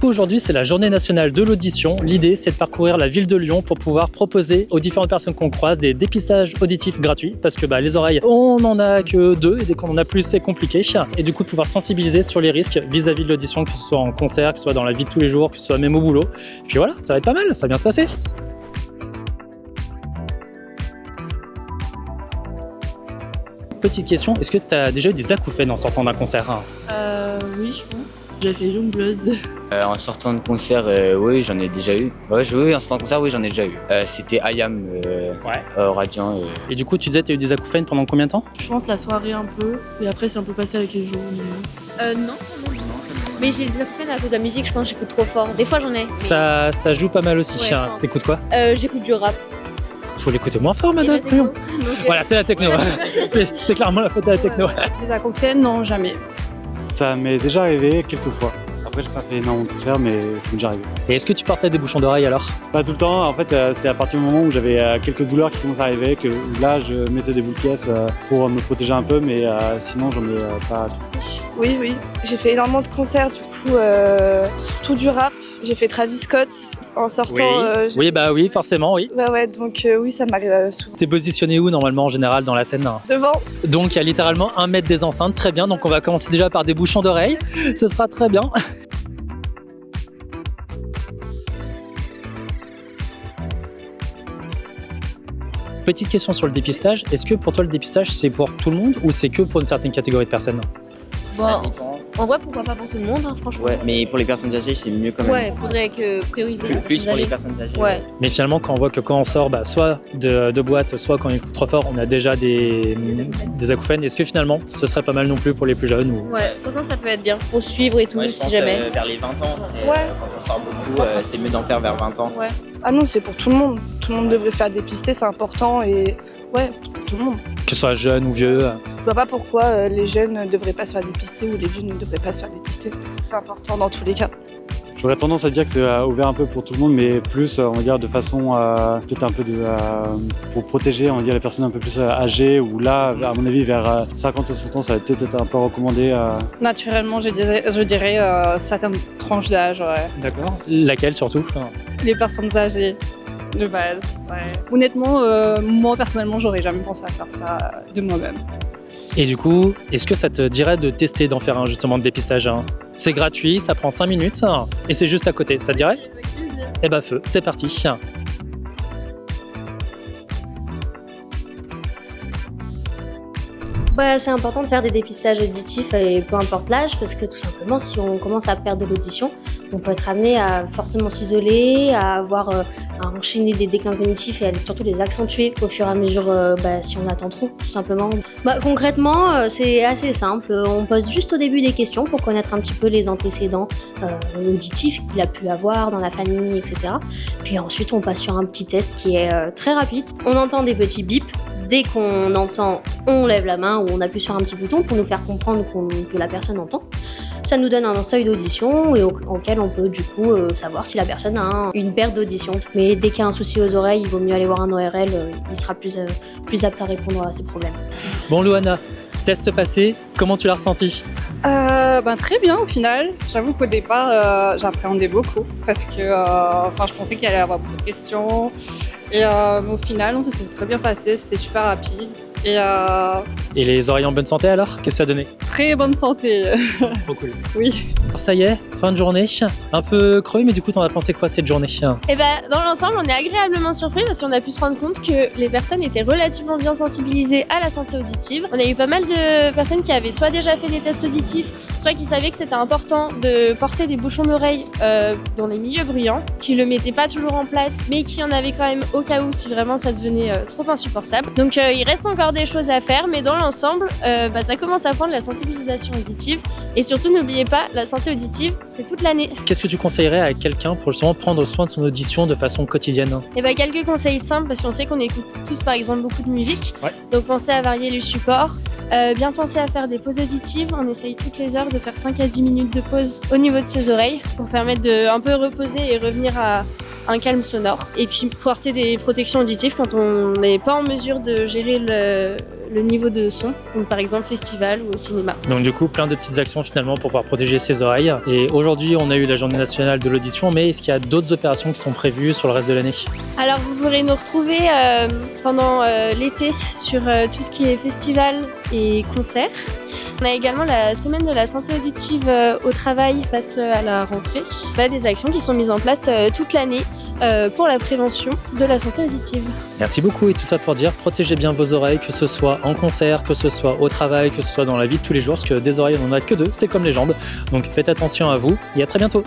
coup, aujourd'hui, c'est la journée nationale de l'audition. L'idée, c'est de parcourir la ville de Lyon pour pouvoir proposer aux différentes personnes qu'on croise des dépistages auditifs gratuits. Parce que les oreilles, on n'en a que 2 et dès qu'on en a plus, c'est compliqué. Et du coup, de pouvoir sensibiliser sur les risques vis-à-vis de l'audition, que ce soit en concert, que ce soit dans la vie de tous les jours, que ce soit même au boulot. Et puis voilà, ça va être pas mal, ça va bien se passer. Petite question, est-ce que tu as déjà eu des acouphènes en sortant d'un concert? Oui, je pense. J'avais fait Youngblood. En sortant de concert, oui, j'en ai déjà eu. Ouais, oui, en sortant de concert, oui, j'en ai déjà eu. C'était Ayam, Radiant. Et du coup, tu disais, tu as eu des acouphènes pendant combien de temps? Je pense la soirée un peu, et après c'est un peu passé avec les jours. Non. Mais j'ai des acouphènes à cause de la musique, je pense que j'écoute trop fort. Des fois j'en ai. Mais... Ça joue pas mal aussi. Ouais, T'écoutes quoi? J'écoute du rap. Faut l'écouter moins fort, madame. Voilà, c'est la techno. c'est clairement la faute à la techno. Des acouphènes, non, jamais. Ça m'est déjà arrivé quelques fois. Après, j'ai pas fait énormément de concerts, mais ça m'est déjà arrivé. Et est-ce que tu portais des bouchons d'oreille alors? Pas tout le temps. En fait, c'est à partir du moment où j'avais quelques douleurs qui commençaient à arriver que là, je mettais des boules caisses pour me protéger un peu, mais sinon, j'en mets pas tout. Oui. J'ai fait énormément de concerts, du coup, surtout du rap. J'ai fait Travis Scott en sortant. Oui, forcément, oui. Ouais, donc oui, ça m'arrive souvent. T'es positionné où normalement en général dans la scène? Devant. Donc il y a littéralement 1 mètre des enceintes, très bien. Donc on va commencer déjà par des bouchons d'oreille, ce sera très bien. Petite question sur le dépistage, est-ce que pour toi le dépistage c'est pour tout le monde ou c'est que pour une certaine catégorie de personnes? Bon, en vrai, pourquoi pas pour tout le monde, franchement. Ouais, mais pour les personnes âgées, c'est mieux quand même. Ouais, faudrait que prioriser Plus pour les personnes âgées. Ouais. Mais finalement, quand on voit que quand on sort soit de boîte, soit quand on écoute trop fort, on a déjà des acouphènes, est-ce que finalement ce serait pas mal non plus pour les plus jeunes ou... Ouais, franchement, ça peut être bien pour suivre et tout, Ouais, je si pense, jamais. vers les 20 ans, Ouais. quand on sort beaucoup, c'est mieux d'en faire vers 20 ans. Ouais. Ah non, c'est pour tout le monde. Tout le monde devrait se faire dépister, c'est important et ouais, pour tout le monde. Que ce soit jeune ou vieux. Je vois pas pourquoi les jeunes ne devraient pas se faire dépister ou les vieux ne devraient pas se faire dépister. C'est important dans tous les cas. J'aurais tendance à dire que c'est ouvert un peu pour tout le monde, mais plus, on va dire, de façon peut-être un peu pour protéger, on va dire, les personnes un peu plus âgées, où là, à mon avis, vers 50 ou 60 ans, ça va peut-être être un peu recommandé. Naturellement, je dirais certaines tranches d'âge, ouais. D'accord. Laquelle surtout? Les personnes âgées, de base, ouais. Honnêtement, moi, personnellement, j'aurais jamais pensé à faire ça de moi-même. Et du coup, est-ce que ça te dirait de tester, d'en faire un justement de dépistage? C'est gratuit, ça prend 5 minutes et c'est juste à côté, ça te dirait? Eh bah feu, c'est parti. C'est important de faire des dépistages auditifs et peu importe l'âge parce que tout simplement si on commence à perdre de l'audition, on peut être amené à fortement s'isoler, à enchaîner des déclins cognitifs et à surtout les accentuer au fur et à mesure si on attend trop tout simplement. Concrètement c'est assez simple, on pose juste au début des questions pour connaître un petit peu les antécédents auditifs qu'il a pu avoir dans la famille, etc. Puis ensuite on passe sur un petit test qui est très rapide. On entend des petits bips. Dès qu'on entend, on lève la main ou on appuie sur un petit bouton pour nous faire comprendre que la personne entend. Ça nous donne un seuil d'audition auquel on peut du coup savoir si la personne a une perte d'audition. Mais dès qu'il y a un souci aux oreilles, il vaut mieux aller voir un ORL, il sera plus apte à répondre à ces problèmes. Bon Louana, test passé, comment tu l'as ressenti? Très bien au final. J'avoue qu'au départ, j'appréhendais beaucoup parce que je pensais qu'il allait y avoir beaucoup de questions. Et au final, ça s'est très bien passé, c'était super rapide. Et les oreilles en bonne santé alors? Qu'est-ce que ça a donné? Très bonne santé. Trop cool. Oui. Alors ça y est, fin de journée, un peu creux, mais du coup t'en as pensé quoi cette journée? Dans l'ensemble, on est agréablement surpris parce qu'on a pu se rendre compte que les personnes étaient relativement bien sensibilisées à la santé auditive. On a eu pas mal de personnes qui avaient soit déjà fait des tests auditifs, soit qui savaient que c'était important de porter des bouchons d'oreilles dans les milieux bruyants, qui le mettaient pas toujours en place, mais qui en avaient quand même au cas où si vraiment ça devenait trop insupportable. Donc il reste encore des choses à faire, mais dans l'ensemble, ça commence à prendre la sensibilisation auditive. Et surtout, n'oubliez pas, la santé auditive, c'est toute l'année. Qu'est-ce que tu conseillerais à quelqu'un pour justement prendre soin de son audition de façon quotidienne? Quelques conseils simples, parce qu'on sait qu'on écoute tous par exemple beaucoup de musique. Ouais. Donc pensez à varier les supports, bien penser à faire des pauses auditives. On essaye toutes les heures de faire 5 à 10 minutes de pause au niveau de ses oreilles pour permettre de un peu reposer et revenir à un calme sonore. Et puis porter des protections auditives quand on n'est pas en mesure de gérer le niveau de son, donc par exemple festival ou au cinéma. Donc du coup, plein de petites actions finalement pour pouvoir protéger ses oreilles. Et aujourd'hui, on a eu la journée nationale de l'audition, mais est-ce qu'il y a d'autres opérations qui sont prévues sur le reste de l'année? Alors vous pourrez nous retrouver pendant l'été sur tout ce qui est festival et concerts. On a également la semaine de la santé auditive au travail face à la rentrée. Des actions qui sont mises en place toute l'année pour la prévention de la santé auditive. Merci beaucoup et tout ça pour dire protégez bien vos oreilles, que ce soit en concert, que ce soit au travail, que ce soit dans la vie de tous les jours, parce que des oreilles on n'en a que deux, c'est comme les jambes. Donc faites attention à vous et à très bientôt.